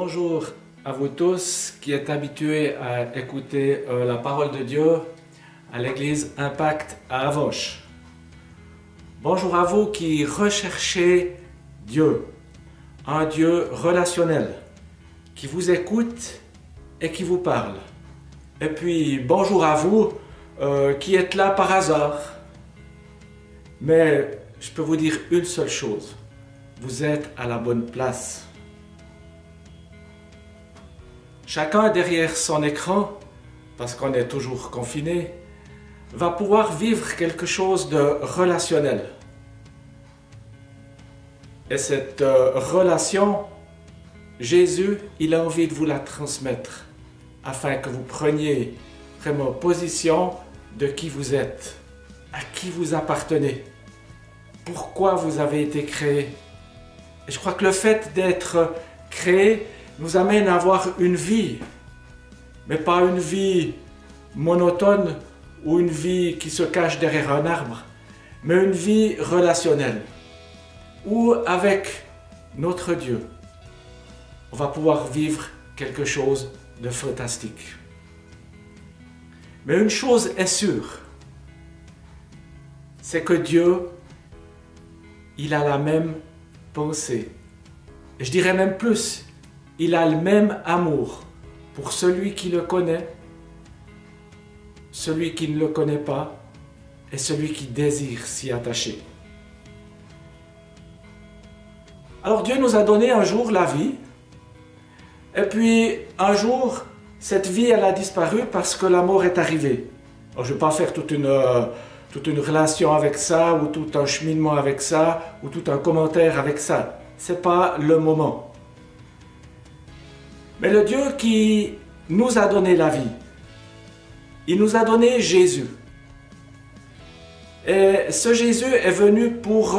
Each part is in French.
Bonjour à vous tous qui êtes habitués à écouter la parole de Dieu à l'église Impact à Avoche. Bonjour à vous qui recherchez Dieu, un Dieu relationnel, qui vous écoute et qui vous parle. Et puis bonjour à vous qui êtes là par hasard. Mais je peux vous dire une seule chose, vous êtes à la bonne place. Chacun derrière son écran, parce qu'on est toujours confiné, va pouvoir vivre quelque chose de relationnel. Et cette relation, Jésus, il a envie de vous la transmettre, afin que vous preniez vraiment position de qui vous êtes, à qui vous appartenez, pourquoi vous avez été créé. Et je crois que le fait d'être créé nous amène à avoir une vie, mais pas une vie monotone ou une vie qui se cache derrière un arbre, mais une vie relationnelle, où avec notre Dieu, on va pouvoir vivre quelque chose de fantastique. Mais une chose est sûre, c'est que Dieu, il a la même pensée. Et je dirais même plus, il a le même amour pour celui qui le connaît, celui qui ne le connaît pas et celui qui désire s'y attacher. Alors Dieu nous a donné un jour la vie, et puis un jour, cette vie elle a disparu parce que la mort est arrivée. Alors, je ne vais pas faire toute une relation avec ça, ou tout un cheminement avec ça, ou tout un commentaire avec ça. Ce n'est pas le moment. Mais le Dieu qui nous a donné la vie, il nous a donné Jésus. Et ce Jésus est venu pour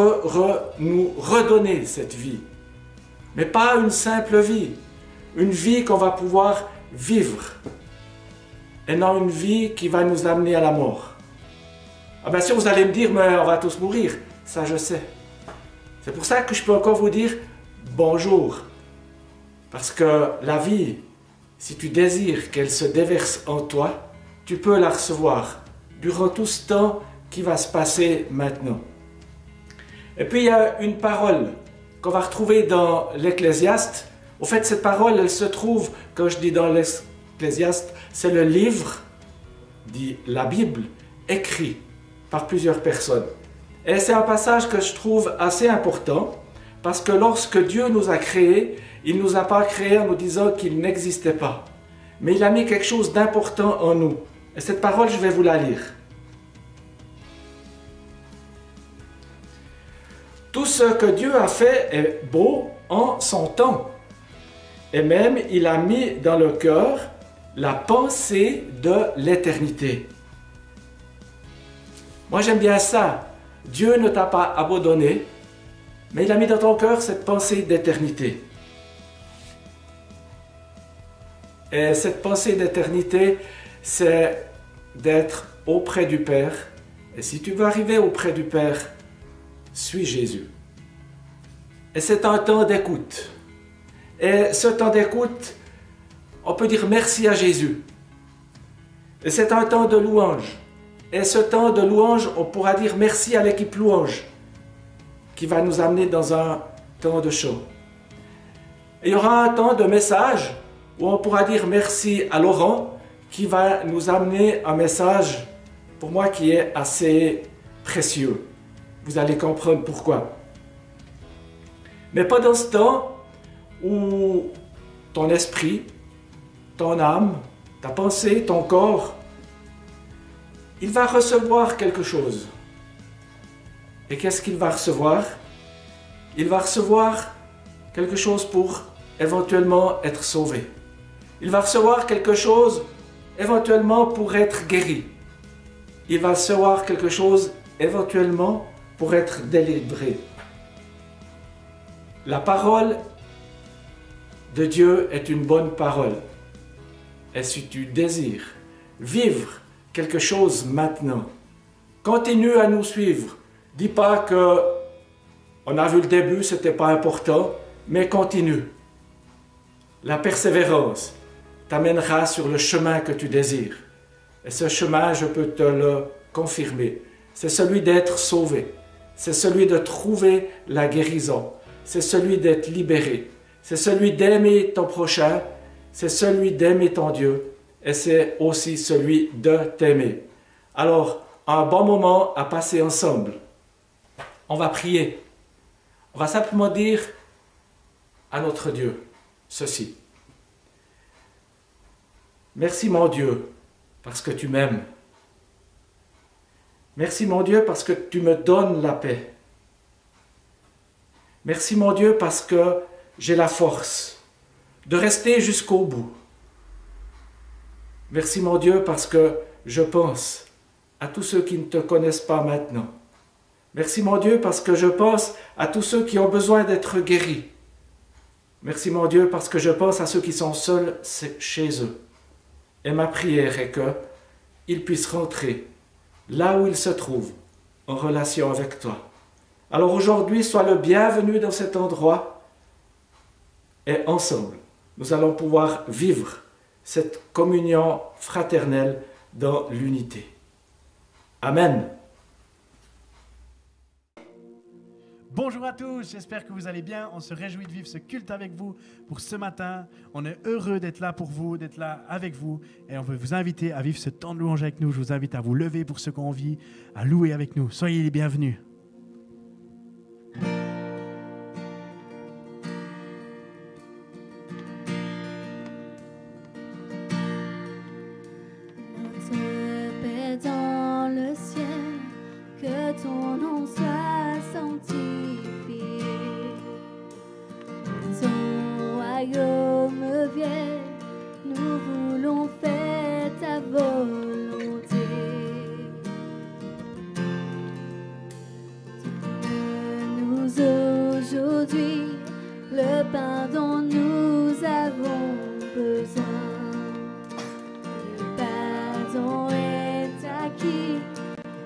nous redonner cette vie. Mais pas une simple vie. Une vie qu'on va pouvoir vivre. Et non une vie qui va nous amener à la mort. Ah bien sûr, vous allez me dire, mais on va tous mourir. Ça, je sais. C'est pour ça que je peux encore vous dire bonjour. Parce que la vie, si tu désires qu'elle se déverse en toi, tu peux la recevoir durant tout ce temps qui va se passer maintenant. Et puis il y a une parole qu'on va retrouver dans l'Ecclésiaste. Au fait, cette parole, elle se trouve, quand je dis dans l'Ecclésiaste, c'est le livre, dit la Bible, écrit par plusieurs personnes. Et c'est un passage que je trouve assez important, parce que lorsque Dieu nous a créés, il ne nous a pas créés en nous disant qu'il n'existait pas. Mais il a mis quelque chose d'important en nous. Et cette parole, je vais vous la lire. Tout ce que Dieu a fait est beau en son temps. Et même, il a mis dans le cœur la pensée de l'éternité. Moi, j'aime bien ça. Dieu ne t'a pas abandonné, mais il a mis dans ton cœur cette pensée d'éternité. Et cette pensée d'éternité, c'est d'être auprès du Père. Et si tu veux arriver auprès du Père, suis Jésus. Et c'est un temps d'écoute. Et ce temps d'écoute, on peut dire merci à Jésus. Et c'est un temps de louange. Et ce temps de louange, on pourra dire merci à l'équipe louange, qui va nous amener dans un temps de chant. Et il y aura un temps de message, où on pourra dire merci à Laurent, qui va nous amener un message, pour moi, qui est assez précieux. Vous allez comprendre pourquoi. Mais pendant ce temps où ton esprit, ton âme, ta pensée, ton corps, il va recevoir quelque chose. Et qu'est-ce qu'il va recevoir? Il va recevoir quelque chose pour éventuellement être sauvé. Il va recevoir quelque chose éventuellement pour être guéri. Il va recevoir quelque chose éventuellement pour être délivré. La parole de Dieu est une bonne parole. Et si tu désires vivre quelque chose maintenant, continue à nous suivre. Dis pas que on a vu le début, c'était pas important, mais continue. La persévérance t'amènera sur le chemin que tu désires. Et ce chemin, je peux te le confirmer, c'est celui d'être sauvé. C'est celui de trouver la guérison. C'est celui d'être libéré. C'est celui d'aimer ton prochain. C'est celui d'aimer ton Dieu. Et c'est aussi celui de t'aimer. Alors, un bon moment à passer ensemble. On va prier. On va simplement dire à notre Dieu ceci. Merci mon Dieu, parce que tu m'aimes. Merci mon Dieu parce que tu me donnes la paix. Merci mon Dieu parce que j'ai la force de rester jusqu'au bout. Merci mon Dieu parce que je pense à tous ceux qui ne te connaissent pas maintenant. Merci mon Dieu parce que je pense à tous ceux qui ont besoin d'être guéris. Merci mon Dieu parce que je pense à ceux qui sont seuls chez eux. Et ma prière est qu'ils puissent rentrer là où il se trouve, en relation avec toi. Alors aujourd'hui, sois le bienvenu dans cet endroit et ensemble, nous allons pouvoir vivre cette communion fraternelle dans l'unité. Amen. Bonjour à tous, j'espère que vous allez bien. On se réjouit de vivre ce culte avec vous pour ce matin. On est heureux d'être là pour vous, d'être là avec vous. Et on veut vous inviter à vivre ce temps de louange avec nous. Je vous invite à vous lever pour ce qu'on vit, à louer avec nous. Soyez les bienvenus. Notre Père dans le ciel, que ton nom soit sanctifié. Ton royaume vienne, nous voulons faire ta volonté. Donne-nous aujourd'hui le pain dont nous avons besoin. Le pardon est acquis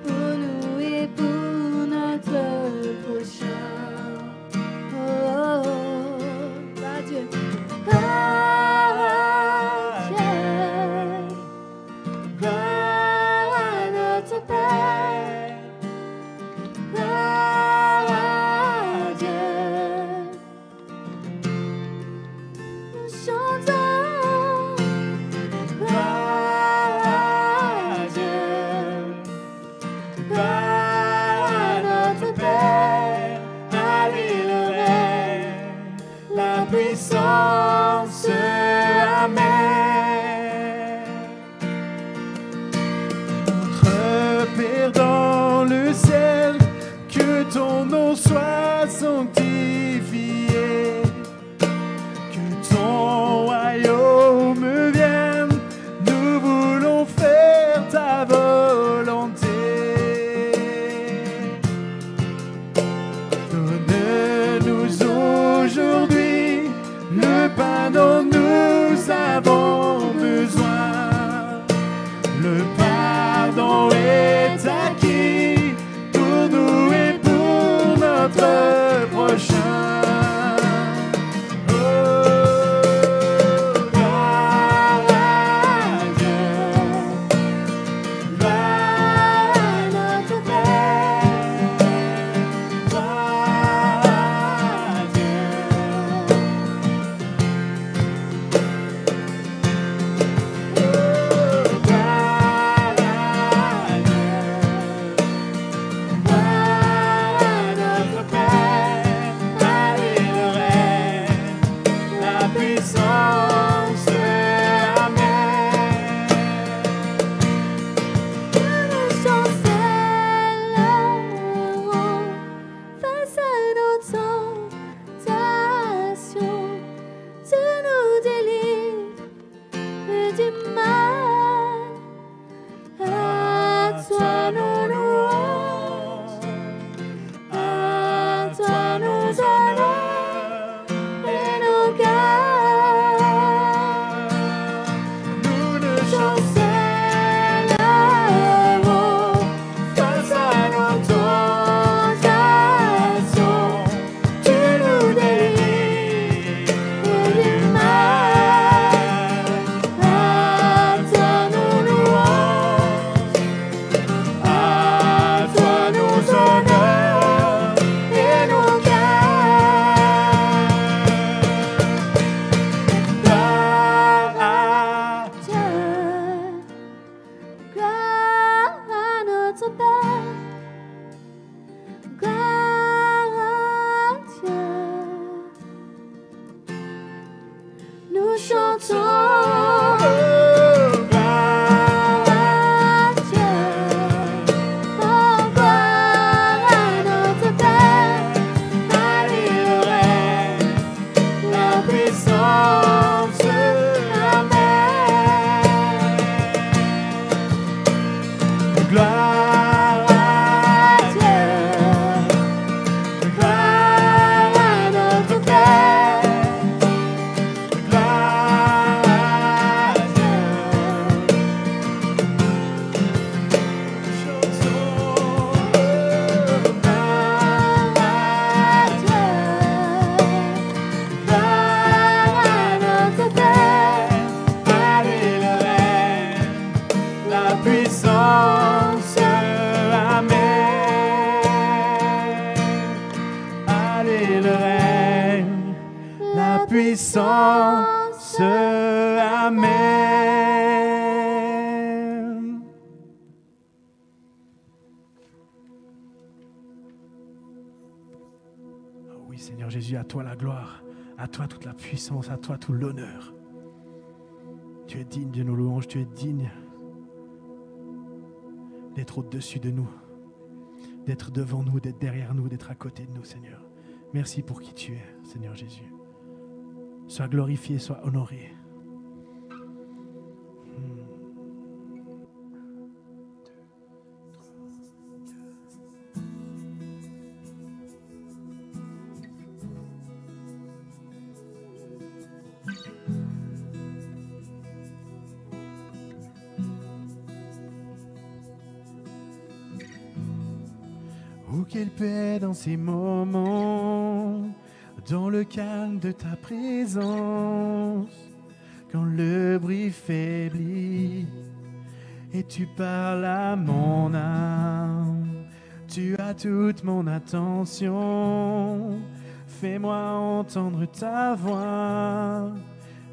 pour nous et pour notre prochain. Oh, oh, oh, bah Dieu. Ah, Dieu. Gloire à notre Père. Gloire à Dieu. puissance. Amen. Oh oui, Seigneur Jésus, à toi la gloire, à toi toute la puissance, à toi tout l'honneur. Tu es digne de nos louanges, tu es digne d'être au-dessus de nous, d'être devant nous, d'être derrière nous, d'être à côté de nous, Seigneur. Merci pour qui tu es, Seigneur Jésus. Sois glorifié, sois honoré. Oh, quelle paix dans ces moments, dans le calme de ta présence, quand le bruit faiblit et tu parles à mon âme. Tu as toute mon attention, fais-moi entendre ta voix,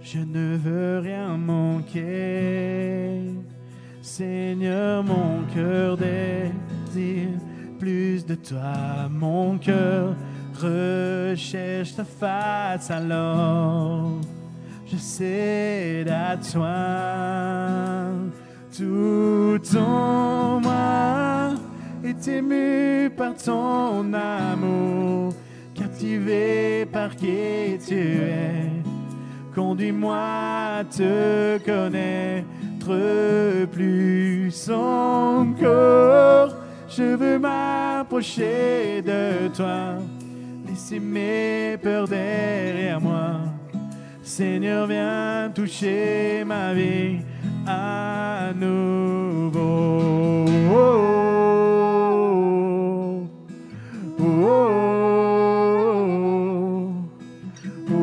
je ne veux rien manquer. Seigneur, mon cœur désire plus de toi, mon cœur recherche ta face, alors je cède à toi. Tout en moi est ému par ton amour, captivé par qui tu es. Conduis-moi à te connaître plus encore. Je veux m'approcher de toi, laisser mes peurs derrière moi. Seigneur, viens toucher ma vie à nouveau. Oh, oh, oh, oh, oh.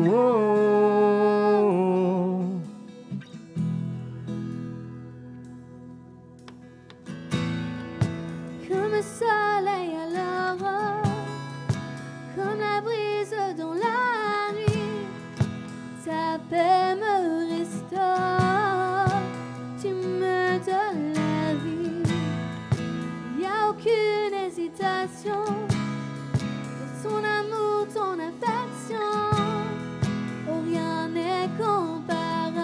Comme le soleil à l'aurore, comme la brise dans la nuit, ta paix me restaure, tu me donnes la vie. Y a aucune hésitation, ton amour, ton affection, oh, rien n'est comparable.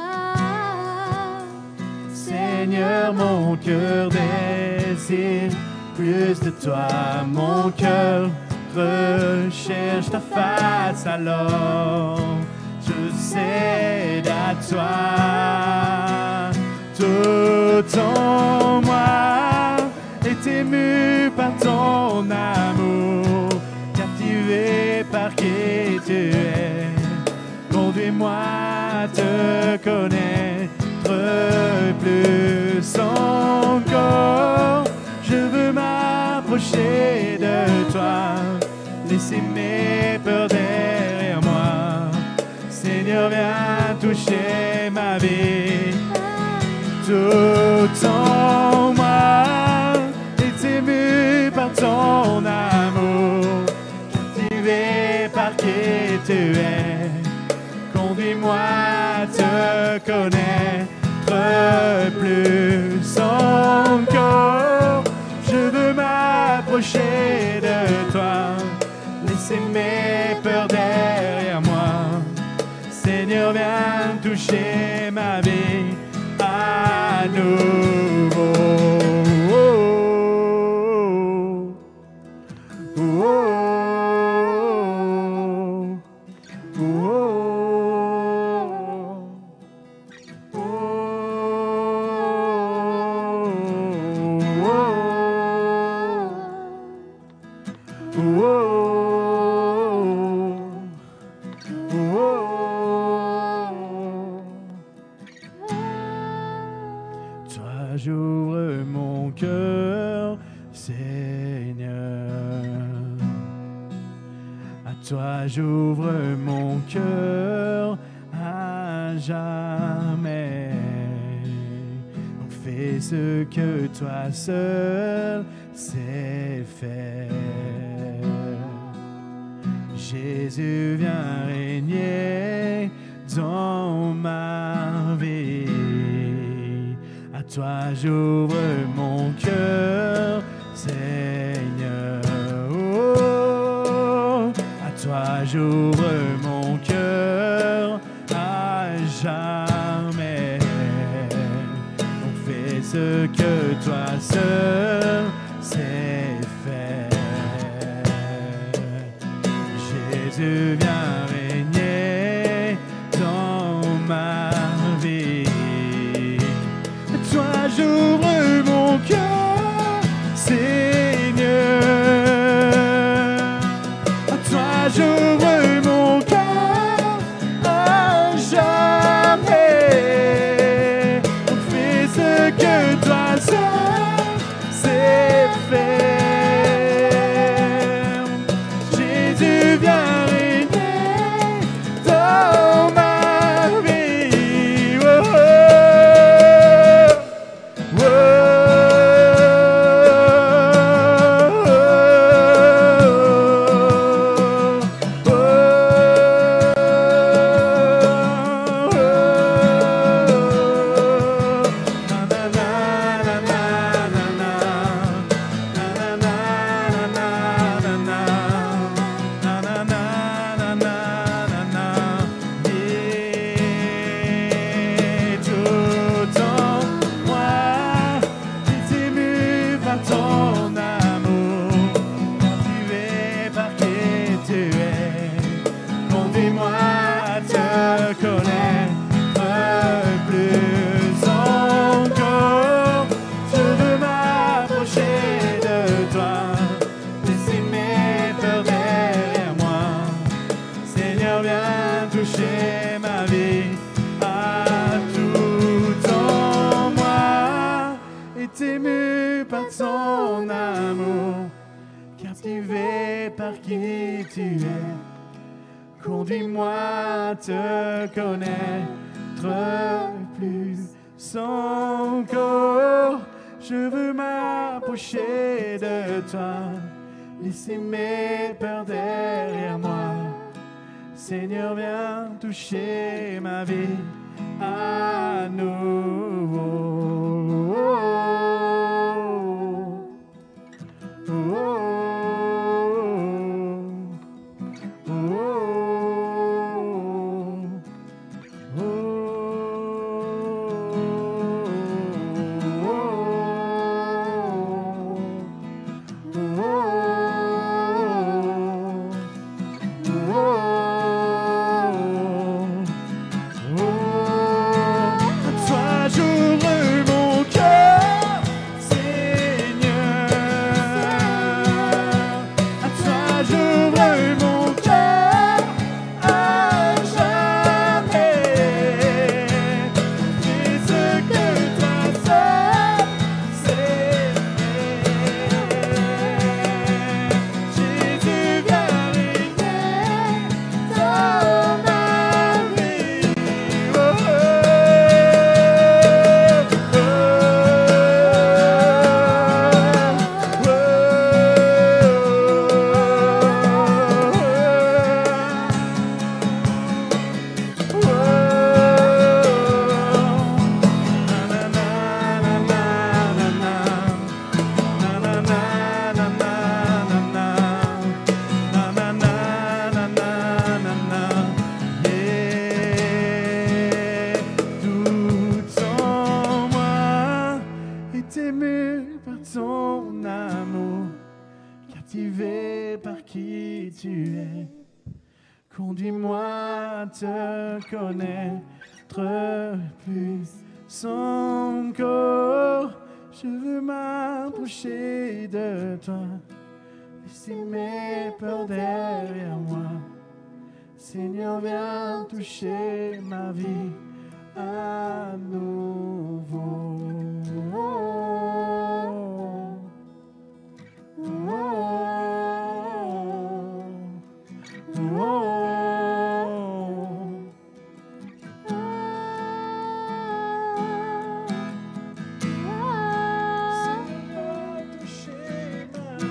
Seigneur, mon cœur désire plus de toi, mon cœur recherche ta face, alors je cède à toi. Tout en moi est ému par ton amour, captivé par qui tu es. Conduis-moi à te connaître plus encore. Je veux m'approcher de toi, laisser mes peurs derrière moi. Seigneur, viens toucher ma vie. Tout en moi est ému par ton amour, captivé par qui tu es. Conduis-moi à te connaître plus encore. Je veux m'approcher de toi, laisser mes peurs derrière moi. Seigneur, viens toucher ma vie à nouveau. Oh, oh, oh, oh, oh, Toi, j'ouvre mon cœur, Seigneur. À toi, j'ouvre mon cœur à jamais. Donc, fais ce que toi seul sais faire. Jésus, viens régner toi j'ouvre mon cœur, Seigneur. Oh, à toi j'ouvre mon cœur à jamais. Donc fais ce que toi seul sais faire. Jésus, viens régner dans ma vie. Toi j'ouvre mon cœur, Seigneur. À toi j'ouvre mon cœur à jamais. Donc fais ce que toi seul sais faire. Jésus, viens régner dans ma vie. Oh, oh, oh, oh, tout en moi, est ému par ton amour, captivé par qui tu es. Conduis-moi à te connaître plus encore. Je veux m'approcher de toi, laisser mes peurs derrière moi. Seigneur, viens toucher ma vie, à tout en moi est ému par ton amour, captivé par qui tu es. Conduis-moi à te connaître plus encore. Je veux m'approcher de toi, laisser mes peurs derrière moi. Seigneur, viens toucher ma vie à nouveau. Oh, oh, oh, oh, à toi j'ouvre mon cœur, Seigneur. À toi j'ouvre mon cœur à jamais. Fais ce que toi seul sais faire. Jésus, viens régner dans ma vie. Oh, oh, tout en moi est ému par ton amour, captivé par qui tu es. Conduis-moi à te connaître plus encore. Je veux m'approcher de toi, laisser mes peurs derrière moi. Seigneur, viens toucher ma vie à nouveau. Oh, oh, oh, oh. Seigneur, toucher ma vie.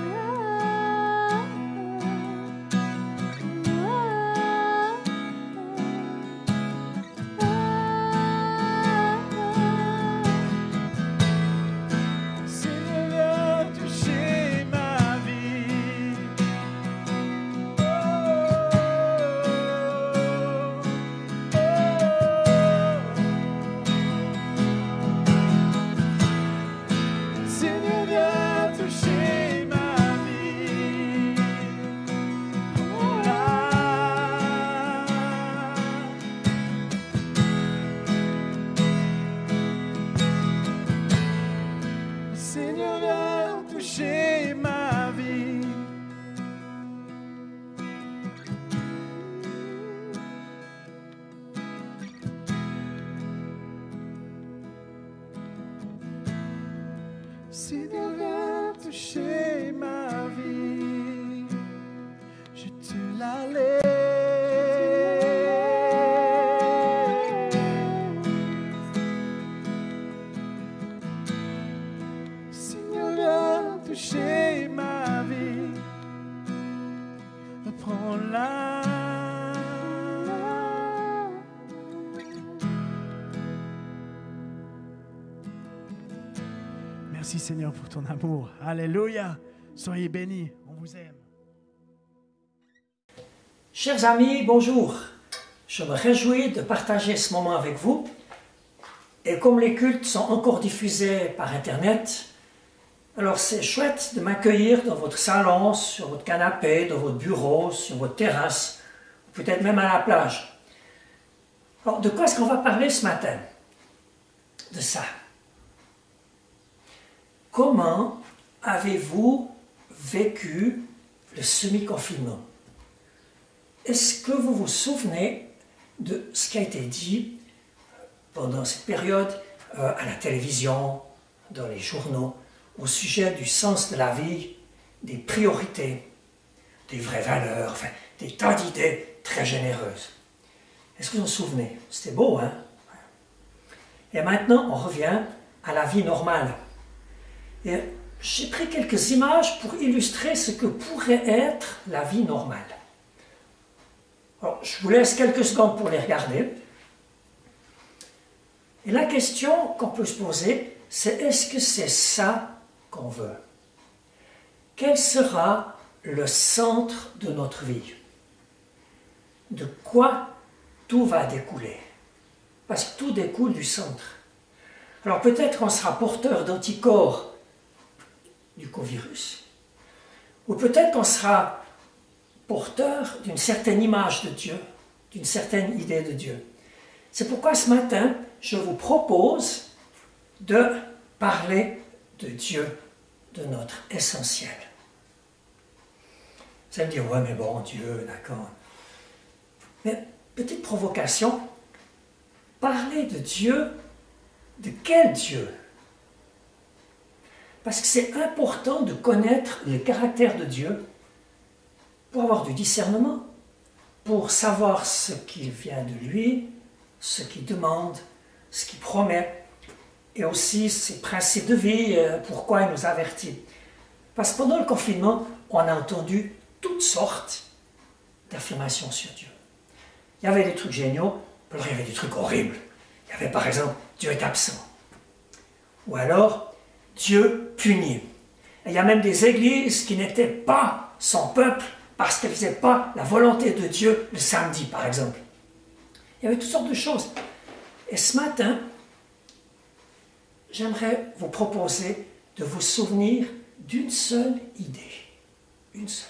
Si Dieu vient toucher ma vie, je te la laisse. Si Dieu vient toucher ma vie, prends-la. Merci Seigneur pour ton amour. Alléluia. Soyez bénis. On vous aime. Chers amis, bonjour. Je me réjouis de partager ce moment avec vous. Et comme les cultes sont encore diffusés par Internet, alors c'est chouette de m'accueillir dans votre salon, sur votre canapé, dans votre bureau, sur votre terrasse, peut-être même à la plage. Alors, de quoi est-ce qu'on va parler ce matin? De ça. Comment avez-vous vécu le semi-confinement? Est-ce que vous vous souvenez de ce qui a été dit pendant cette période à la télévision, dans les journaux, au sujet du sens de la vie, des priorités, des vraies valeurs, enfin, des tas d'idées très généreuses? Est-ce que vous vous souvenez? C'était beau, hein? Et maintenant, on revient à la vie normale. Et j'ai pris quelques images pour illustrer ce que pourrait être la vie normale. Alors, je vous laisse quelques secondes pour les regarder. Et la question qu'on peut se poser, c'est est-ce que c'est ça qu'on veut? Quel sera le centre de notre vie? De quoi tout va découler? Parce que tout découle du centre. Alors peut-être qu'on sera porteur d'anticorps du covirus, ou peut-être qu'on sera porteur d'une certaine image de Dieu, d'une certaine idée de Dieu. C'est pourquoi ce matin, je vous propose de parler de Dieu, de notre essentiel. Vous allez me dire, ouais, mais bon, Dieu, d'accord. Mais petite provocation, parler de Dieu, de quel Dieu? Parce que c'est important de connaître le caractère de Dieu pour avoir du discernement, pour savoir ce qui vient de lui, ce qu'il demande, ce qu'il promet, et aussi ses principes de vie, pourquoi il nous avertit. Parce que pendant le confinement, on a entendu toutes sortes d'affirmations sur Dieu. Il y avait des trucs géniaux, puis il y avait des trucs horribles. Il y avait par exemple, Dieu est absent. Ou alors, Dieu punit. Et il y a même des églises qui n'étaient pas son peuple parce qu'elles ne faisaient pas la volonté de Dieu le samedi, par exemple. Il y avait toutes sortes de choses. Et ce matin, j'aimerais vous proposer de vous souvenir d'une seule idée. Une seule.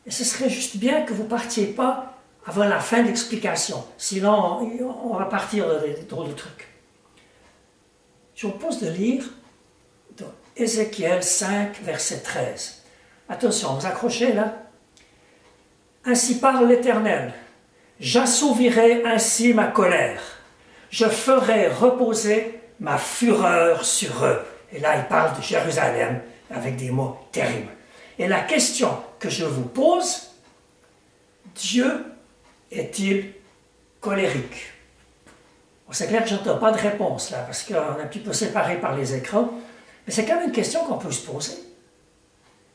Et ce serait juste bien que vous ne partiez pas avant la fin de l'explication. Sinon, on va partir dans des drôles de trucs. Je vous propose de lire dans Ézéchiel 5, verset 13. Attention, vous accrochez là. Ainsi parle l'Éternel. J'assouvirai ainsi ma colère. Je ferai reposer ma fureur sur eux. Et là, il parle de Jérusalem avec des mots terribles. Et la question que je vous pose, Dieu est-il colérique? Bon, c'est clair que je n'entends pas de réponse là, parce qu'on est un petit peu séparés par les écrans, mais c'est quand même une question qu'on peut se poser.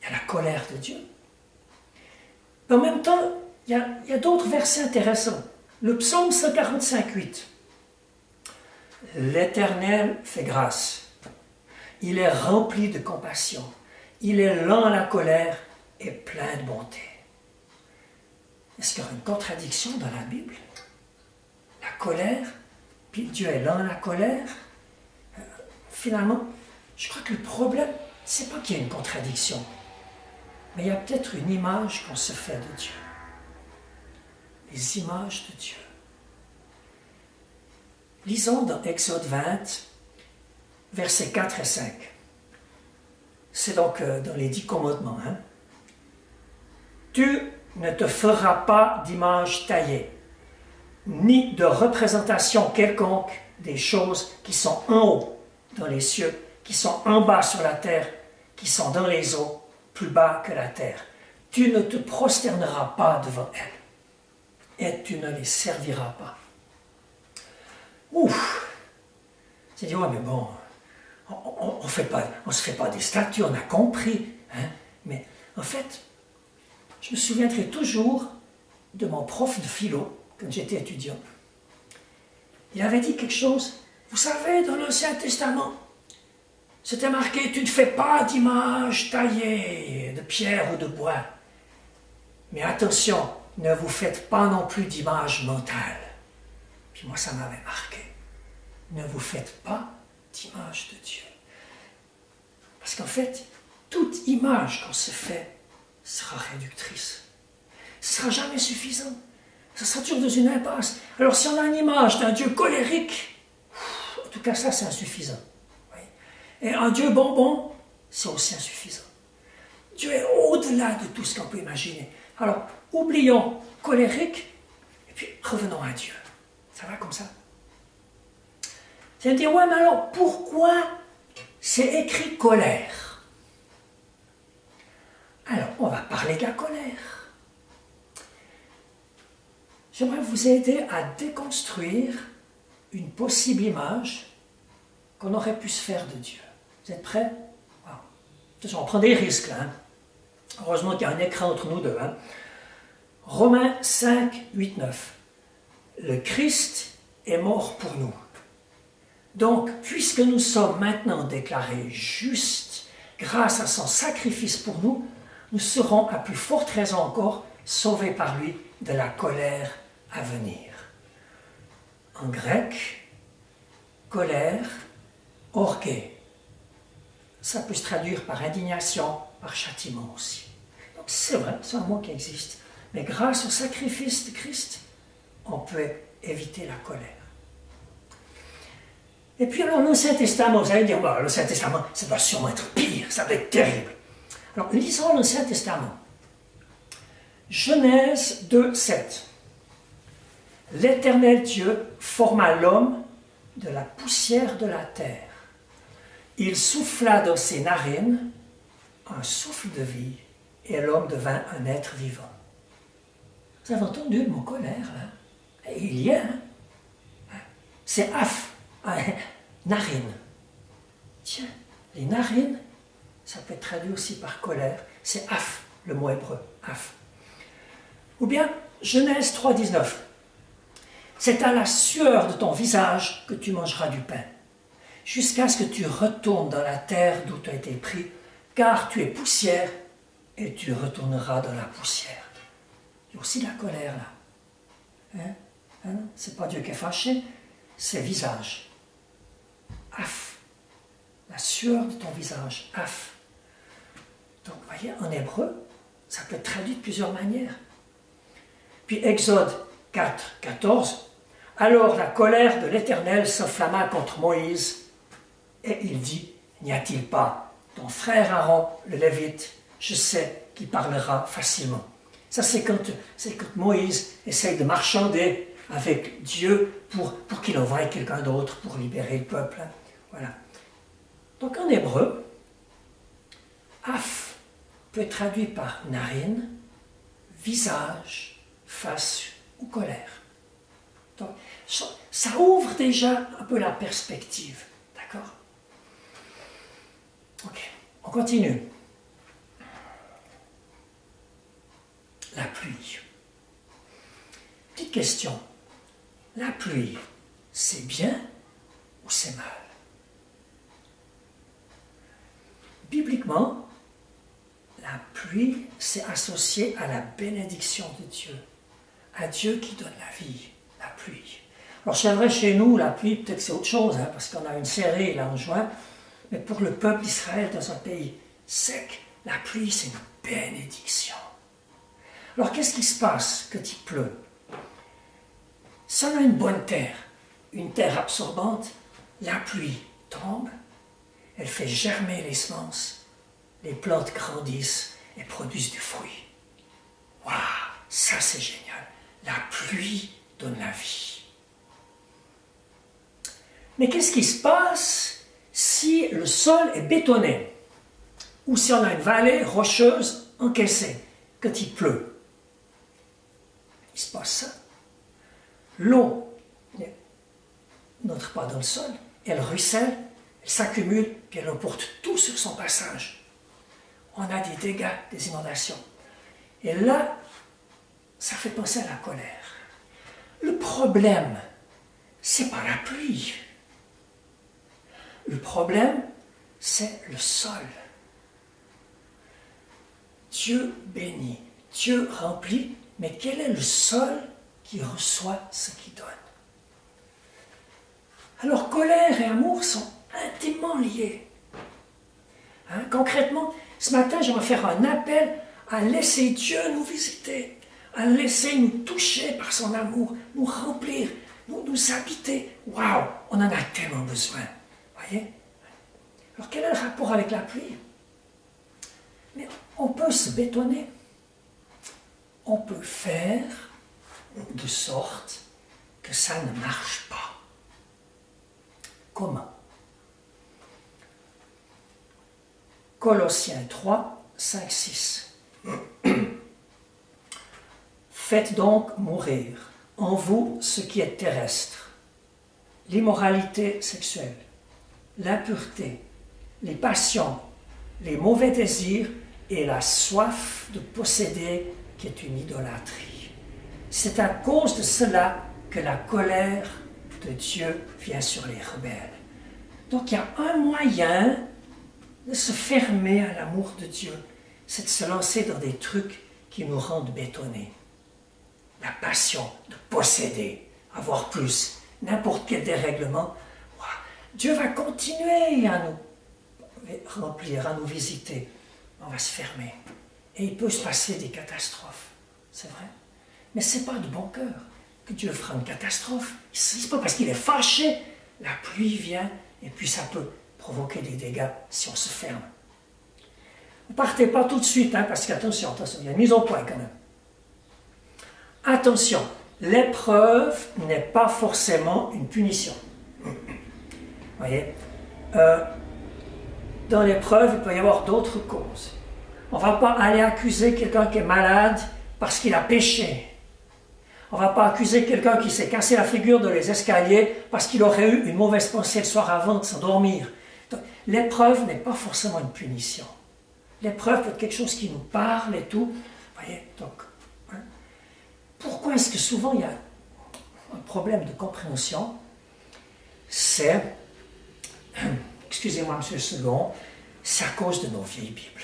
Il y a la colère de Dieu. Mais en même temps, il y a d'autres versets intéressants. Le psaume 145, 8. L'Éternel fait grâce. Il est rempli de compassion. Il est lent à la colère et plein de bonté. Est-ce qu'il y a une contradiction dans la Bible? La colère, puis Dieu est lent à la colère. Finalement, je crois que le problème, c'est pas qu'il y a une contradiction, mais il y a peut-être une image qu'on se fait de Dieu. Les images de Dieu. Lisons dans Exode 20, versets 4 et 5. C'est donc dans les 10 commandements. Hein? Tu ne te feras pas d'image taillée, ni de représentation quelconque des choses qui sont en haut dans les cieux, qui sont en bas sur la terre, qui sont dans les eaux, plus bas que la terre. Tu ne te prosterneras pas devant elles, et tu ne les serviras pas. Ouf! Tu dis, ouais, mais bon, on se fait pas des statues, on a compris. Hein? Mais en fait, je me souviendrai toujours de mon prof de philo, quand j'étais étudiant. Il avait dit quelque chose, vous savez, dans l'Ancien Testament, c'était marqué, tu ne fais pas d'image taillée de pierre ou de bois. Mais attention, ne vous faites pas non plus d'image mentale. Puis moi, ça m'avait marqué. Ne vous faites pas d'image de Dieu. Parce qu'en fait, toute image qu'on se fait sera réductrice. Ce ne sera jamais suffisant. Ça sera toujours dans une impasse. Alors si on a une image d'un Dieu colérique, en tout cas ça c'est insuffisant. Oui. Et un Dieu bonbon, c'est aussi insuffisant. Dieu est au-delà de tout ce qu'on peut imaginer. Alors oublions colérique et puis revenons à Dieu. Ça va comme ça? C'est à dire, ouais, mais alors pourquoi c'est écrit colère? Alors, on va parler de la colère. J'aimerais vous aider à déconstruire une possible image qu'on aurait pu se faire de Dieu. Vous êtes prêts? Wow. Attention, on prend des risques là. Hein? Heureusement qu'il y a un écran entre nous deux. Hein? Romains 5, 8, 9. Le Christ est mort pour nous. Donc, puisque nous sommes maintenant déclarés justes grâce à son sacrifice pour nous, nous serons à plus forte raison encore sauvés par lui de la colère à venir. En grec, colère, orgueil. Ça peut se traduire par indignation, par châtiment aussi. Donc c'est vrai, c'est un mot qui existe. Mais grâce au sacrifice de Christ, on peut éviter la colère. Et puis alors l'Ancien Testament, vous allez dire, bah, l'Ancien Testament, ça doit sûrement être pire, ça doit être terrible. Alors lisons l'Ancien Testament. Genèse 2, 7. L'Éternel Dieu forma l'homme de la poussière de la terre. Il souffla dans ses narines un souffle de vie, et l'homme devint un être vivant. Vous avez entendu le mot colère, là? Il y a, hein? C'est af, narine. Tiens, les narines, ça peut être traduit aussi par colère. C'est af, le mot hébreu, af. Ou bien, Genèse 3, 19. C'est à la sueur de ton visage que tu mangeras du pain, jusqu'à ce que tu retournes dans la terre d'où tu as été pris, car tu es poussière et tu retourneras dans la poussière. Il y a aussi la colère là. Hein? C'est pas Dieu qui est fâché, c'est visage. Af. La sueur de ton visage. Af. Donc, vous voyez, en hébreu, ça peut être traduit de plusieurs manières. Puis Exode 4, 14. Alors la colère de l'Éternel s'enflamma contre Moïse, et il dit, n'y a-t-il pas ton frère Aaron, le Lévite, je sais qu'il parlera facilement. Ça, c'est quand Moïse essaye de marchander avec Dieu pour qu'il envoie quelqu'un d'autre pour libérer le peuple. Voilà. Donc en hébreu, af peut être traduit par narine, visage, face ou colère. Donc, ça ouvre déjà un peu la perspective. D'accord? Ok, on continue. La pluie. Petite question. La pluie, c'est bien ou c'est mal? Bibliquement, la pluie, c'est associé à la bénédiction de Dieu, à Dieu qui donne la vie, la pluie. Alors c'est vrai, chez nous, la pluie, peut-être c'est autre chose, hein, parce qu'on a une série là en juin, mais pour le peuple d'Israël dans un pays sec, la pluie, c'est une bénédiction. Alors qu'est-ce qui se passe quand il pleut? Si on a une bonne terre, une terre absorbante, la pluie tombe, elle fait germer les semences, les plantes grandissent et produisent du fruit. Waouh, ça c'est génial. La pluie donne la vie. Mais qu'est-ce qui se passe si le sol est bétonné, ou si on a une vallée rocheuse encaissée, quand il pleut, il se passe ça. L'eau n'entre pas dans le sol, elle ruisselle, elle s'accumule, puis elle emporte tout sur son passage. On a des dégâts, des inondations. Et là, ça fait penser à la colère. Le problème, c'est pas la pluie. Le problème, c'est le sol. Dieu bénit, Dieu remplit, mais quel est le sol qui reçoit ce qu'il donne? Alors colère et amour sont intimement liés. Hein? Concrètement, ce matin, j'aimerais faire un appel à laisser Dieu nous visiter, à laisser nous toucher par son amour, nous remplir, nous habiter. Waouh, on en a tellement besoin. Voyez? Alors quel est le rapport avec la pluie? Mais on peut se bétonner. On peut faire de sorte que ça ne marche pas. Comment? Colossiens 3, 5, 6. Faites donc mourir en vous ce qui est terrestre, l'immoralité sexuelle, l'impureté, les passions, les mauvais désirs et la soif de posséder qui est une idolâtrie. C'est à cause de cela que la colère de Dieu vient sur les rebelles. Donc il y a un moyen de se fermer à l'amour de Dieu, c'est de se lancer dans des trucs qui nous rendent bétonnés. La passion de posséder, avoir plus, n'importe quel dérèglement. Dieu va continuer à nous remplir, à nous visiter. On va se fermer. Et il peut se passer des catastrophes. C'est vrai. Mais ce n'est pas de bon cœur que Dieu fera une catastrophe. Ce n'est pas parce qu'il est fâché. La pluie vient et puis ça peut provoquer des dégâts si on se ferme. Ne partez pas tout de suite, hein, parce qu'attention, il y a une mise au point quand même. Attention, l'épreuve n'est pas forcément une punition. Vous voyez, dans l'épreuve, il peut y avoir d'autres causes. On ne va pas aller accuser quelqu'un qui est malade parce qu'il a péché. On ne va pas accuser quelqu'un qui s'est cassé la figure dans les escaliers parce qu'il aurait eu une mauvaise pensée le soir avant de s'endormir. L'épreuve n'est pas forcément une punition. L'épreuve peut être quelque chose qui nous parle et tout. Vous voyez, donc, hein. Pourquoi est-ce que souvent il y a un problème de compréhension? C'est, excusez-moi monsieur le second, c'est à cause de nos vieilles Bibles.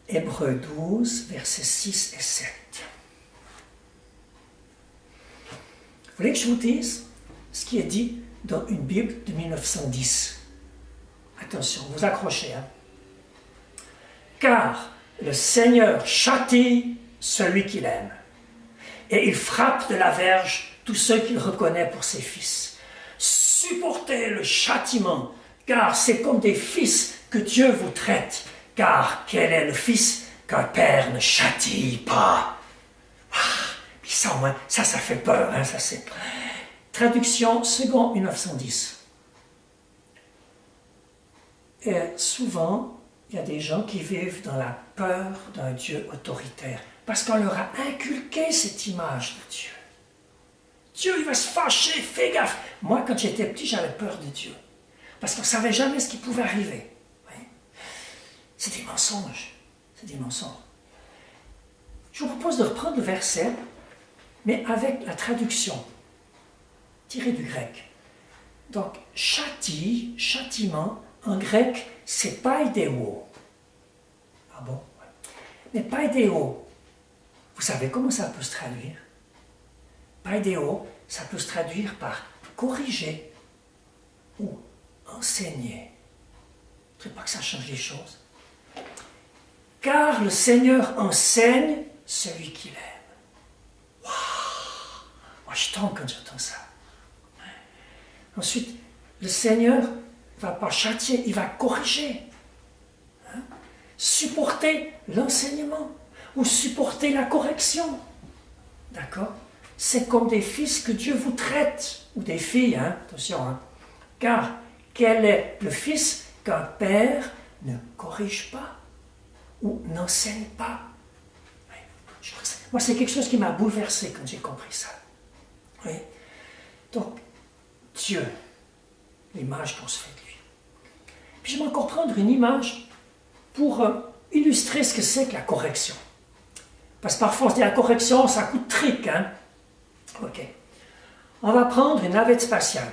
Hébreux 12, versets 6 et 7. Vous voulez que je vous dise ce qui est dit dans une Bible de 1910? Attention, vous accrochez. Hein? Car le Seigneur châtie celui qu'il aime, et il frappe de la verge tous ceux qu'il reconnaît pour ses fils. Supportez le châtiment, car c'est comme des fils que Dieu vous traite. Car quel est le fils qu'un père ne châtie pas? Puis ça, au moins, ça fait peur. Hein, ça, c'est... Traduction second 1910. Et souvent, il y a des gens qui vivent dans la peur d'un Dieu autoritaire, parce qu'on leur a inculqué cette image de Dieu. Dieu, il va se fâcher, fais gaffe. Moi, quand j'étais petit, j'avais peur de Dieu, parce qu'on ne savait jamais ce qui pouvait arriver. C'est des mensonges. C'est des mensonges. Je vous propose de reprendre le verset, mais avec la traduction tirée du grec. Donc, châtie, châtiment, en grec, c'est paidéo. Ah bon? Mais paidéo, vous savez comment ça peut se traduire? Paidéo, ça peut se traduire par corriger ou enseigner. Je ne sais pas que ça change les choses. Car le Seigneur enseigne celui qu'il aime. Waouh! Moi, je tombe quand j'entends ça. Ensuite, le Seigneur ne va pas châtier, il va corriger. Hein? Supporter l'enseignement ou supporter la correction. D'accord? C'est comme des fils que Dieu vous traite, ou des filles, hein? Attention. Hein? Car Quel est le fils qu'un père ne corrige pas ou n'enseigne pas? Moi, c'est quelque chose qui m'a bouleversé quand j'ai compris ça. Oui. Donc, Dieu, l'image qu'on se fait de lui. Puis je vais encore prendre une image pour illustrer ce que c'est que la correction. Parce que parfois on se dit la correction, ça coûte trick, hein? Ok. On va prendre une navette spatiale.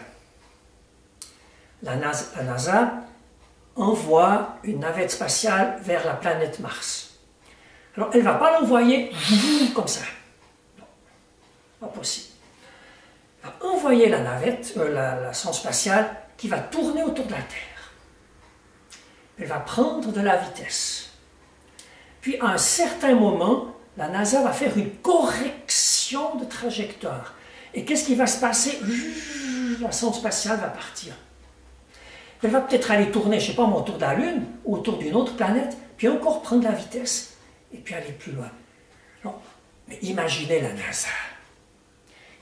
La NASA envoie une navette spatiale vers la planète Mars. Alors, elle ne va pas l'envoyer comme ça. Non, pas possible. Elle va envoyer la navette, la sonde spatiale, qui va tourner autour de la Terre. Elle va prendre de la vitesse. Puis, à un certain moment, la NASA va faire une correction de trajectoire. Et qu'est-ce qui va se passer? La sonde spatiale va partir. Elle va peut-être aller tourner, je ne sais pas, autour de la Lune, ou autour d'une autre planète, puis encore prendre la vitesse, et puis aller plus loin. Non, mais imaginez la NASA.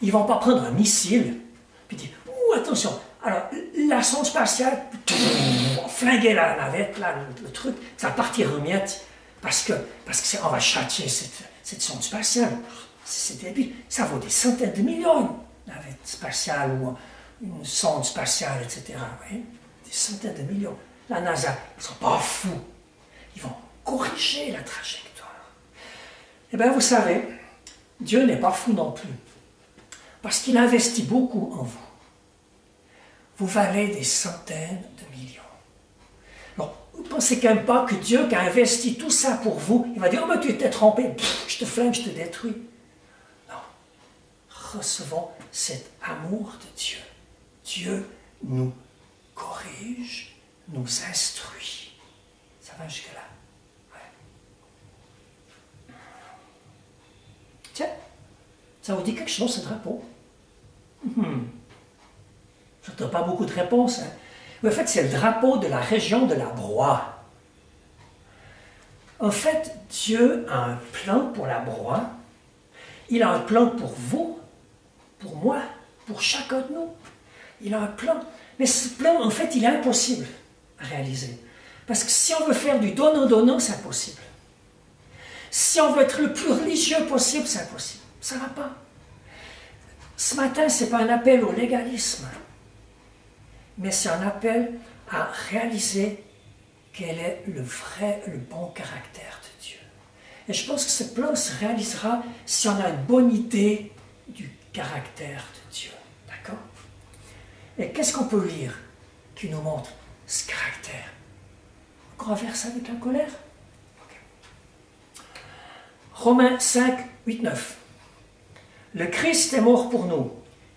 Ils ne vont pas prendre un missile, puis dire, ouh, attention, alors la sonde spatiale, flinguer la navette, là, le truc, ça va partir en miettes, parce que on va châtier cette sonde spatiale. C'est débile, ça vaut des centaines de millions, une navette spatiale, ou une sonde spatiale, etc. Oui? Des centaines de millions. La NASA, ils ne sont pas fous. Ils vont corriger la trajectoire. Eh bien, vous savez, Dieu n'est pas fou non plus. Parce qu'il investit beaucoup en vous. Vous valez des centaines de millions. Alors, vous ne pensez quand même pas que Dieu qui a investi tout ça pour vous, il va dire, oh, mais tu t'es trompé, je te flingue, je te détruis. Non. Recevons cet amour de Dieu. Dieu nous corrige, nous instruit. Ça va jusque-là. Ouais. Tiens, ça vous dit quelque chose, ce drapeau? Je n'entends pas beaucoup de réponses. Hein? Mais en fait, c'est le drapeau de la région de la Broye. En fait, Dieu a un plan pour la Broye. Il a un plan pour vous, pour moi, pour chacun de nous. Il a un plan. Mais ce plan, en fait, il est impossible à réaliser. Parce que si on veut faire du donnant-donnant, c'est impossible. Si on veut être le plus religieux possible, c'est impossible. Ça ne va pas. Ce matin, ce n'est pas un appel au légalisme, mais c'est un appel à réaliser quel est le vrai, le bon caractère de Dieu. Et je pense que ce plan se réalisera si on a une bonne idée du caractère de Dieu. D'accord? Et qu'est-ce qu'on peut lire qui nous montre ce caractère? Encore un verset avec la colère? Okay. Romains 5, 8, 9. Le Christ est mort pour nous.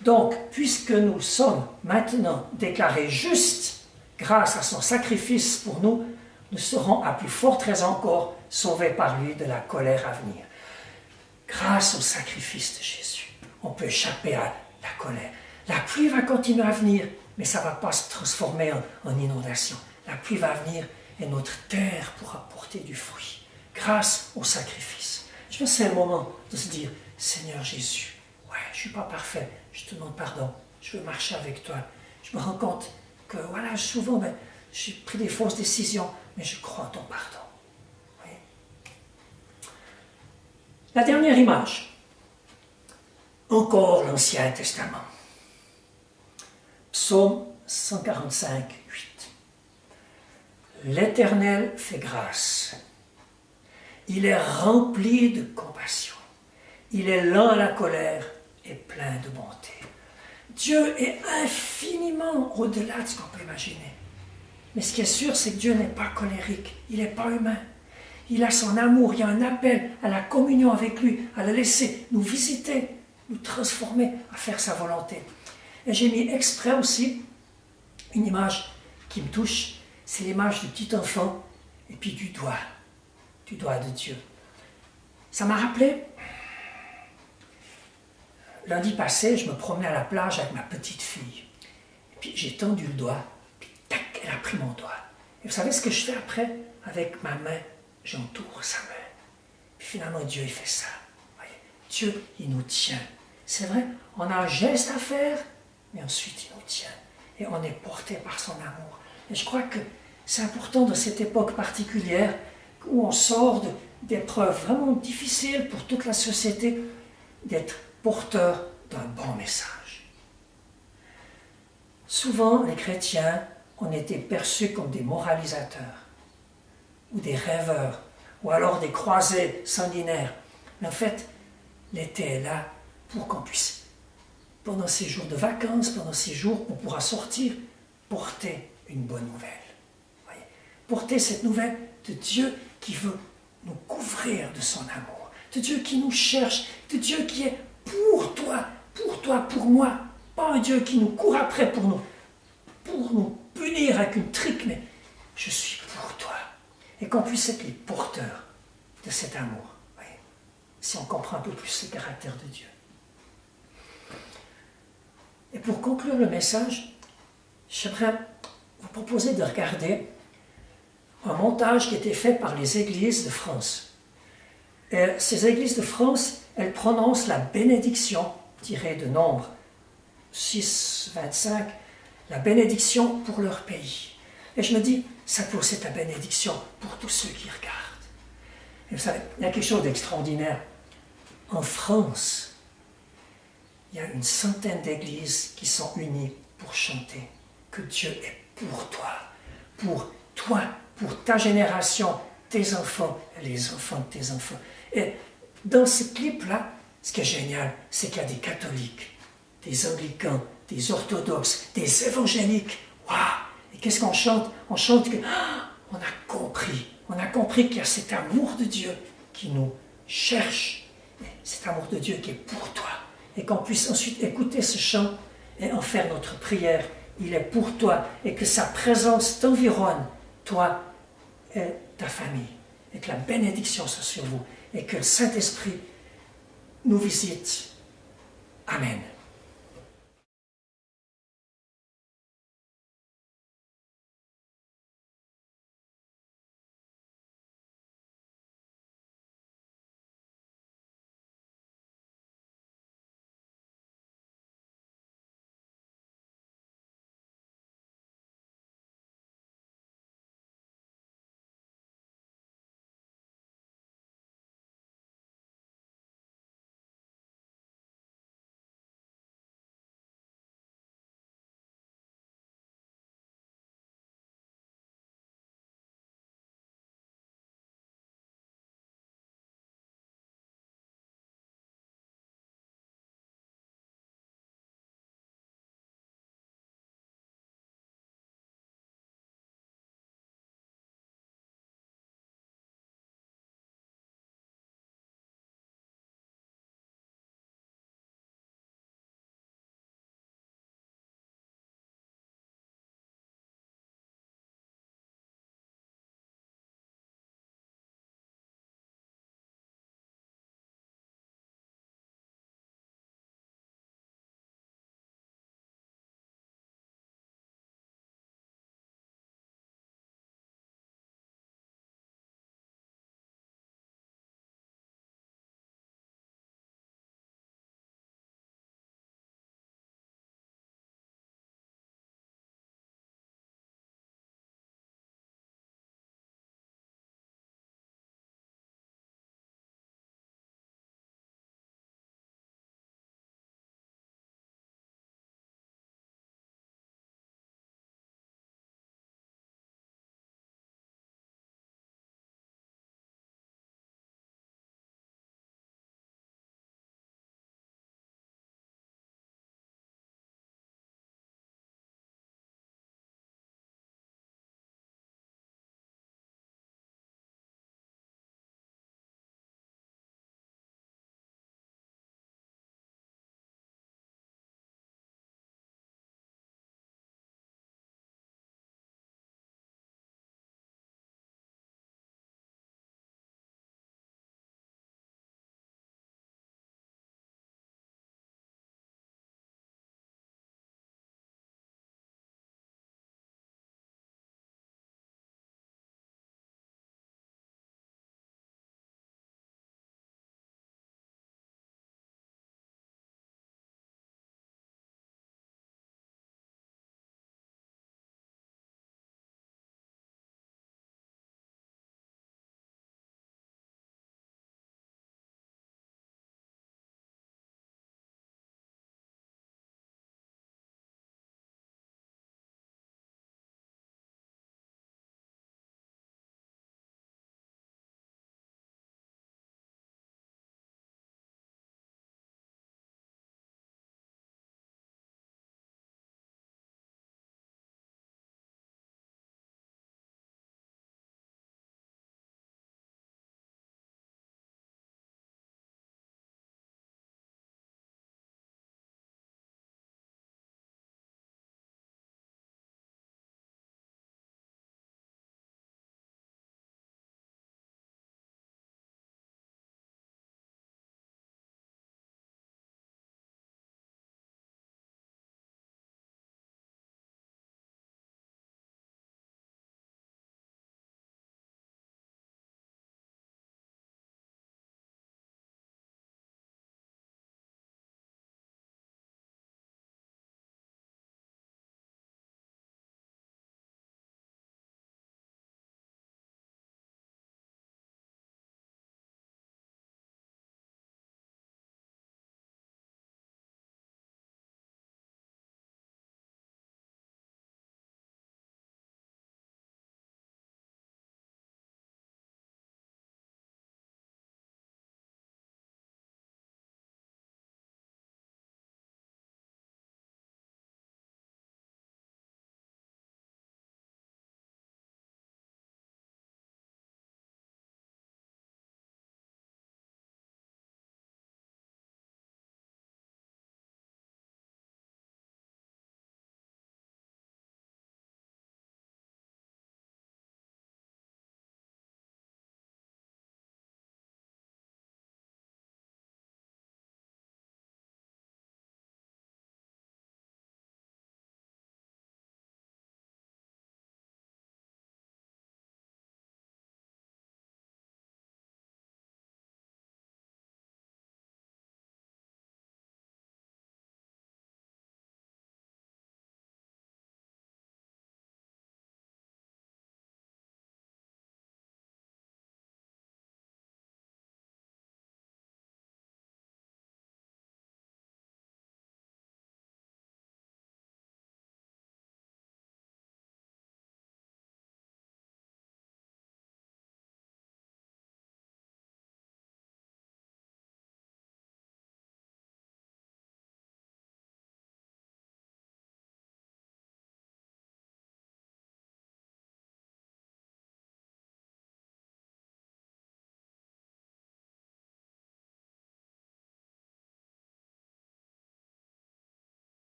Donc, puisque nous sommes maintenant déclarés justes grâce à son sacrifice pour nous, nous serons à plus forte raison encore sauvés par lui de la colère à venir. Grâce au sacrifice de Jésus, on peut échapper à la colère. La pluie va continuer à venir, mais ça ne va pas se transformer en inondation. La pluie va venir et notre terre pourra porter du fruit, grâce au sacrifice. Je pense que c'est le moment de se dire, Seigneur Jésus, ouais, je ne suis pas parfait, je te demande pardon, je veux marcher avec toi. Je me rends compte que, voilà, souvent, j'ai pris des fausses décisions, mais je crois en ton pardon. Oui. La dernière image, encore l'Ancien Testament. Psaume 145, 8. L'Éternel fait grâce. Il est rempli de compassion. Il est lent à la colère et plein de bonté. Dieu est infiniment au-delà de ce qu'on peut imaginer. Mais ce qui est sûr, c'est que Dieu n'est pas colérique. Il n'est pas humain. Il a son amour. Il y a un appel à la communion avec lui, à le laisser nous visiter, nous transformer, à faire sa volonté. Et j'ai mis exprès aussi une image qui me touche. C'est l'image du petit enfant et puis du doigt de Dieu. Ça m'a rappelé, lundi passé, je me promenais à la plage avec ma petite fille. Et puis j'ai tendu le doigt, puis tac, elle a pris mon doigt. Et vous savez ce que je fais après? Avec ma main, j'entoure sa main. Puis finalement, Dieu, il fait ça. Voyez? Dieu, il nous tient. C'est vrai, on a un geste à faire, mais ensuite, il nous tient. et on est porté par son amour. Et je crois que c'est important dans cette époque particulière où on sort d'épreuves vraiment difficiles pour toute la société, d'être porteur d'un bon message. Souvent, les chrétiens ont été perçus comme des moralisateurs, ou des rêveurs, ou alors des croisés sanguinaires. Mais en fait, l'été est là pour qu'on puisse, pendant ces jours de vacances, pendant ces jours, on pourra sortir, porter une bonne nouvelle. Voyez, porter cette nouvelle de Dieu qui veut nous couvrir de son amour, de Dieu qui nous cherche, de Dieu qui est pour toi, pour moi. Pas un Dieu qui nous court après pour nous punir avec une trique, mais je suis pour toi. Et qu'on puisse être les porteurs de cet amour. Voyez, si on comprend un peu plus le caractère de Dieu. Et pour conclure le message, j'aimerais vous proposer de regarder un montage qui a été fait par les églises de France. Et ces églises de France, elles prononcent la bénédiction, tirée de Nombre 6, 25, la bénédiction pour leur pays. Et je me dis, ça peut aussi être la bénédiction pour tous ceux qui regardent. Et vous savez, il y a quelque chose d'extraordinaire. En France, il y a une centaine d'églises qui sont unies pour chanter que Dieu est pour toi, pour ta génération, tes enfants et les enfants de tes enfants. Et dans ce clip-là, ce qui est génial, c'est qu'il y a des catholiques, des anglicans, des orthodoxes, des évangéliques. Waouh! Et qu'est-ce qu'on chante? On chante que on a compris qu'il y a cet amour de Dieu qui nous cherche, cet amour de Dieu qui est pour toi. Et qu'on puisse ensuite écouter ce chant et en faire notre prière. Il est pour toi et que sa présence t'environne, toi et ta famille. Et que la bénédiction soit sur vous et que le Saint-Esprit nous visite. Amen.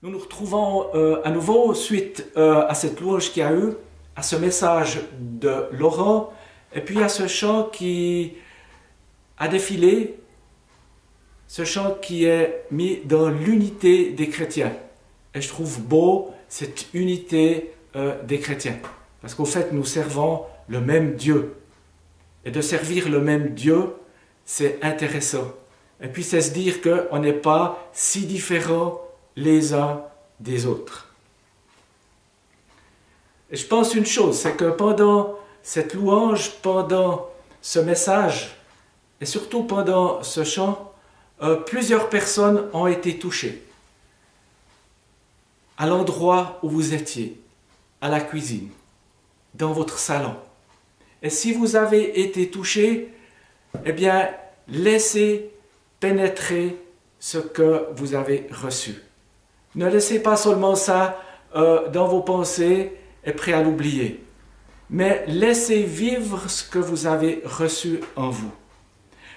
Nous nous retrouvons à nouveau suite à cette louange qu'il y a eu, à ce message de Laurent, et puis à ce chant qui a défilé, ce chant qui est mis dans l'unité des chrétiens. Et je trouve beau cette unité des chrétiens, parce qu'au fait nous servons le même Dieu. Et de servir le même Dieu, c'est intéressant. Et puis c'est se dire qu'on n'est pas si différents les uns des autres. Et je pense une chose, c'est que pendant cette louange, pendant ce message, et surtout pendant ce chant, plusieurs personnes ont été touchées. À l'endroit où vous étiez, à la cuisine, dans votre salon. Et si vous avez été touchés, eh bien, laissez pénétrer ce que vous avez reçu. Ne laissez pas seulement ça dans vos pensées et prêt à l'oublier, mais laissez vivre ce que vous avez reçu en vous.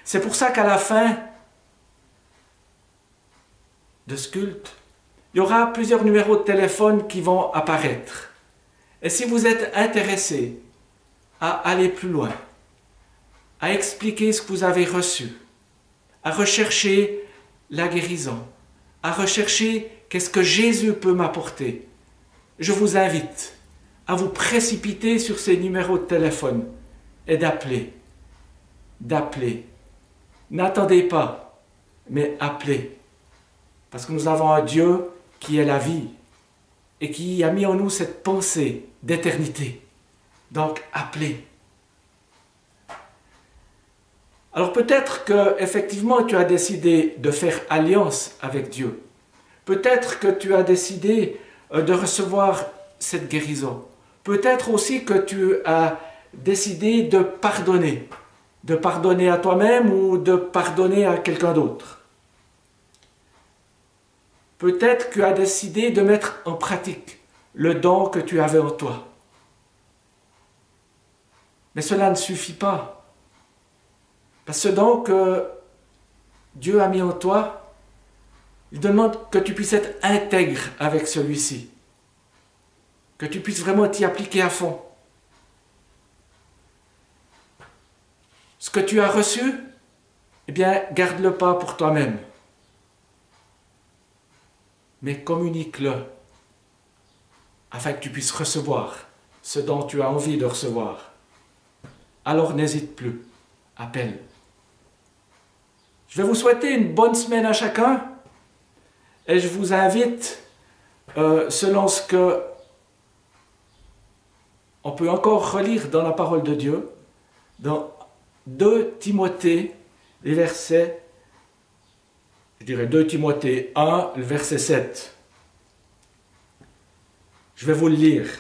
C'est pour ça qu'à la fin de ce culte, il y aura plusieurs numéros de téléphone qui vont apparaître. Et si vous êtes intéressé à aller plus loin, à expliquer ce que vous avez reçu, à rechercher la guérison, à rechercher qu'est-ce que Jésus peut m'apporter, je vous invite à vous précipiter sur ces numéros de téléphone et d'appeler. D'appeler. N'attendez pas, mais appelez. Parce que nous avons un Dieu qui est la vie et qui a mis en nous cette pensée d'éternité. Donc, appelez. Alors peut-être que effectivement tu as décidé de faire alliance avec Dieu. Peut-être que tu as décidé de recevoir cette guérison. Peut-être aussi que tu as décidé de pardonner à toi-même ou de pardonner à quelqu'un d'autre. Peut-être que tu as décidé de mettre en pratique le don que tu avais en toi. Mais cela ne suffit pas. Parce que ce don que Dieu a mis en toi, il demande que tu puisses être intègre avec celui-ci. Que tu puisses vraiment t'y appliquer à fond. Ce que tu as reçu, eh bien, garde-le pas pour toi-même. Mais communique-le afin que tu puisses recevoir ce dont tu as envie de recevoir. Alors n'hésite plus, appelle. Je vais vous souhaiter une bonne semaine à chacun et je vous invite, selon ce que on peut encore relire dans la parole de Dieu, dans 2 Timothée, les versets, je dirais 2 Timothée 1, le verset 7. Je vais vous le lire.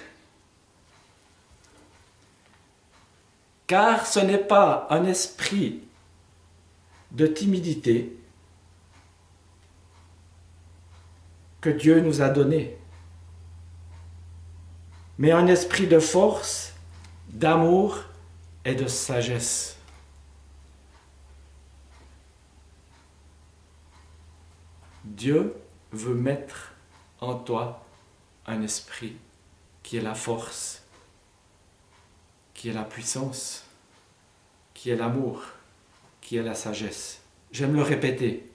Car ce n'est pas un esprit de timidité que Dieu nous a donné, mais un esprit de force, d'amour et de sagesse. Dieu veut mettre en toi un esprit qui est la force, qui est la puissance, qui est l'amour, qui est la sagesse. J'aime le répéter.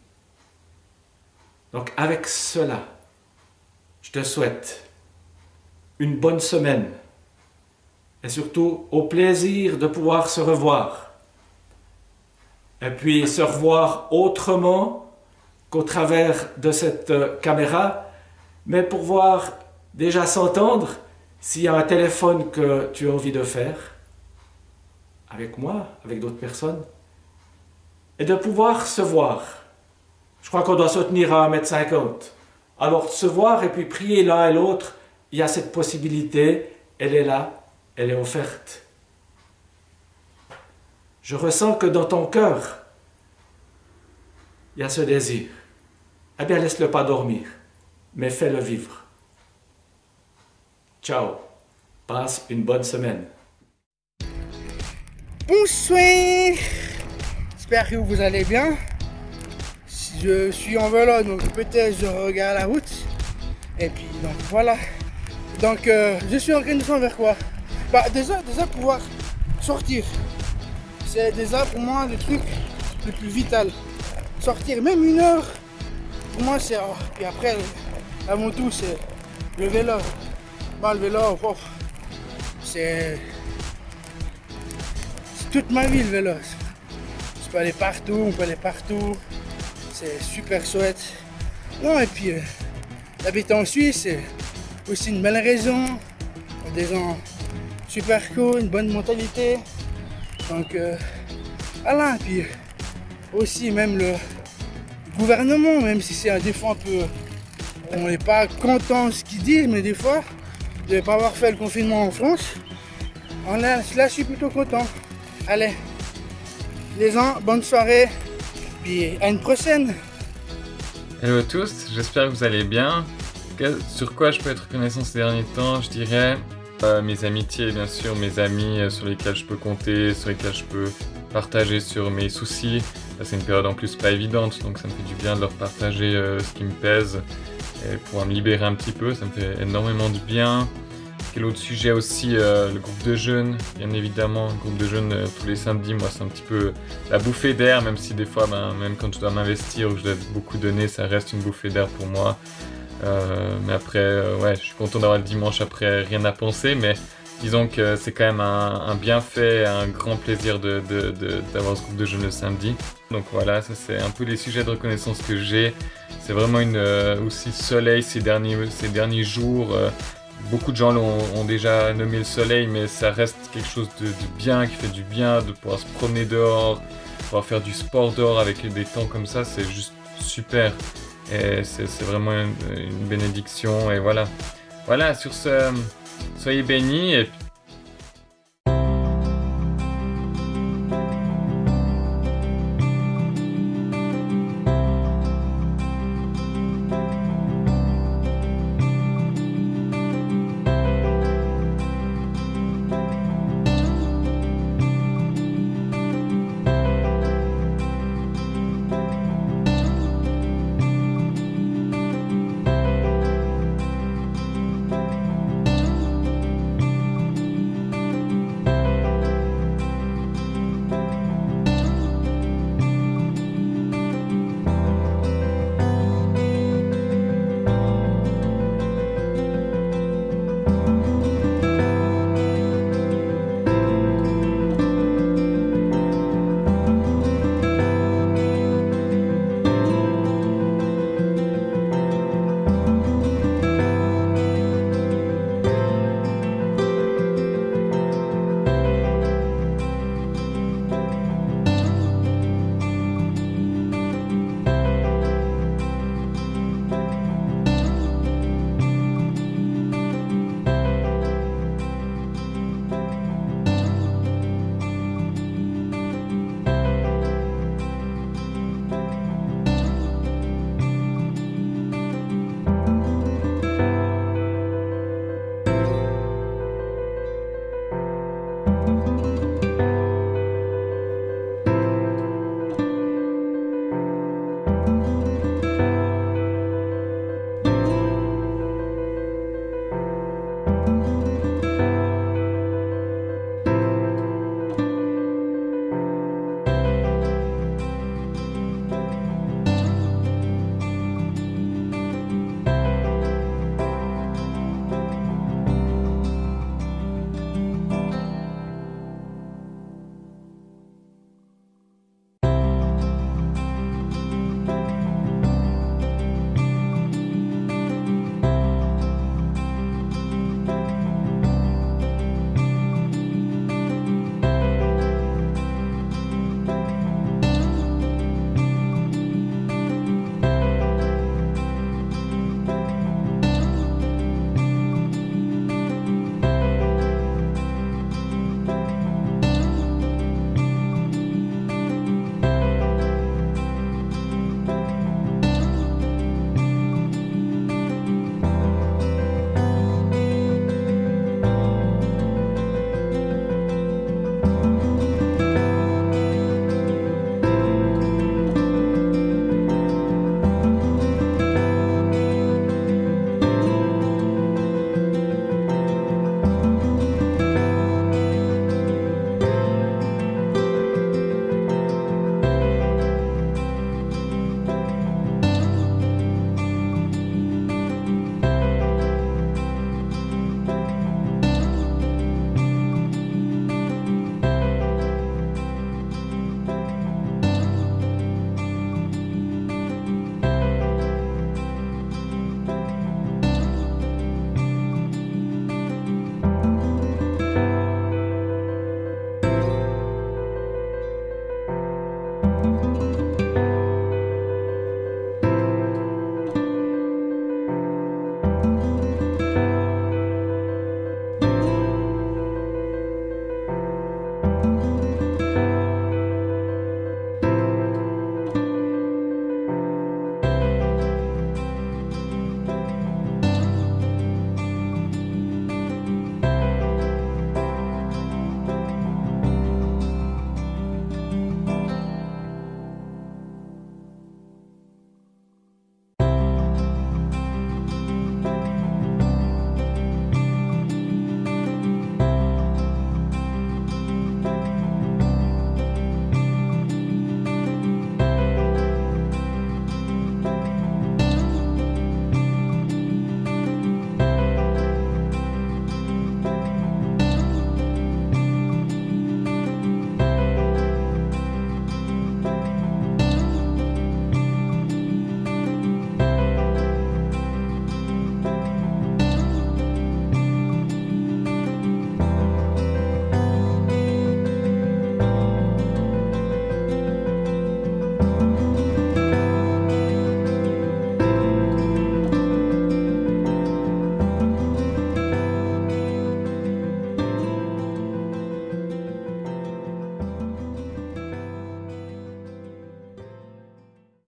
Donc avec cela, je te souhaite une bonne semaine et surtout au plaisir de pouvoir se revoir. Et puis se revoir autrement qu'au travers de cette caméra, mais pour pouvoir déjà s'entendre s'il y a un téléphone que tu as envie de faire, avec moi, avec d'autres personnes, et de pouvoir se voir. Je crois qu'on doit se tenir à 1,50 m. Alors se voir et puis prier l'un et l'autre, il y a cette possibilité, elle est là, elle est offerte. Je ressens que dans ton cœur, il y a ce désir. Eh bien, laisse-le pas dormir, mais fais-le vivre. Ciao, passe une bonne semaine. Bonsoir, j'espère que vous allez bien. Je suis en vélo, donc peut-être je regarde la route. Et puis donc voilà. Donc je suis en train de descendre vers quoi? Bah déjà pouvoir sortir. C'est déjà pour moi le truc le plus vital. Sortir même 1 heure, pour moi c'est... Oh. Puis après, avant tout, c'est le vélo. Bah, le vélo, oh, c'est toute ma vie le vélo. Je peux aller partout, on peut aller partout. C'est super chouette. Non, et puis d'habiter en Suisse, c'est aussi une belle raison. Des gens super cool, une bonne mentalité. Donc voilà, et puis aussi même le gouvernement, même si c'est des fois un peu, on n'est pas content de ce qu'ils disent, mais des fois, de ne pas avoir fait le confinement en France, là je suis plutôt content. Allez, les gens, bonne soirée, puis à une prochaine. Hello à tous, j'espère que vous allez bien. Sur quoi je peux être reconnaissant ces derniers temps, je dirais mes amitiés, bien sûr, mes amis sur lesquels je peux compter, sur lesquels je peux partager sur mes soucis. Là, c'est une période en plus pas évidente, donc ça me fait du bien de leur partager ce qui me pèse et pouvoir me libérer un petit peu, ça me fait énormément de bien. Quel autre sujet aussi, le groupe de jeunes, bien évidemment, le groupe de jeunes tous les samedis, moi c'est un petit peu la bouffée d'air, même si des fois, même quand je dois m'investir ou je dois beaucoup donner, ça reste une bouffée d'air pour moi. Mais après, ouais, je suis content d'avoir le dimanche après rien à penser, mais disons que c'est quand même un bienfait, un grand plaisir d'avoir ce groupe de jeunes le samedi. Donc voilà, ça c'est un peu les sujets de reconnaissance que j'ai. C'est vraiment aussi soleil ces derniers jours. Beaucoup de gens ont déjà nommé le soleil, mais ça reste quelque chose de bien, qui fait du bien, de pouvoir se promener dehors, de pouvoir faire du sport dehors avec des temps comme ça, c'est juste super. Et c'est vraiment une bénédiction, et voilà. Voilà, sur ce, soyez bénis, et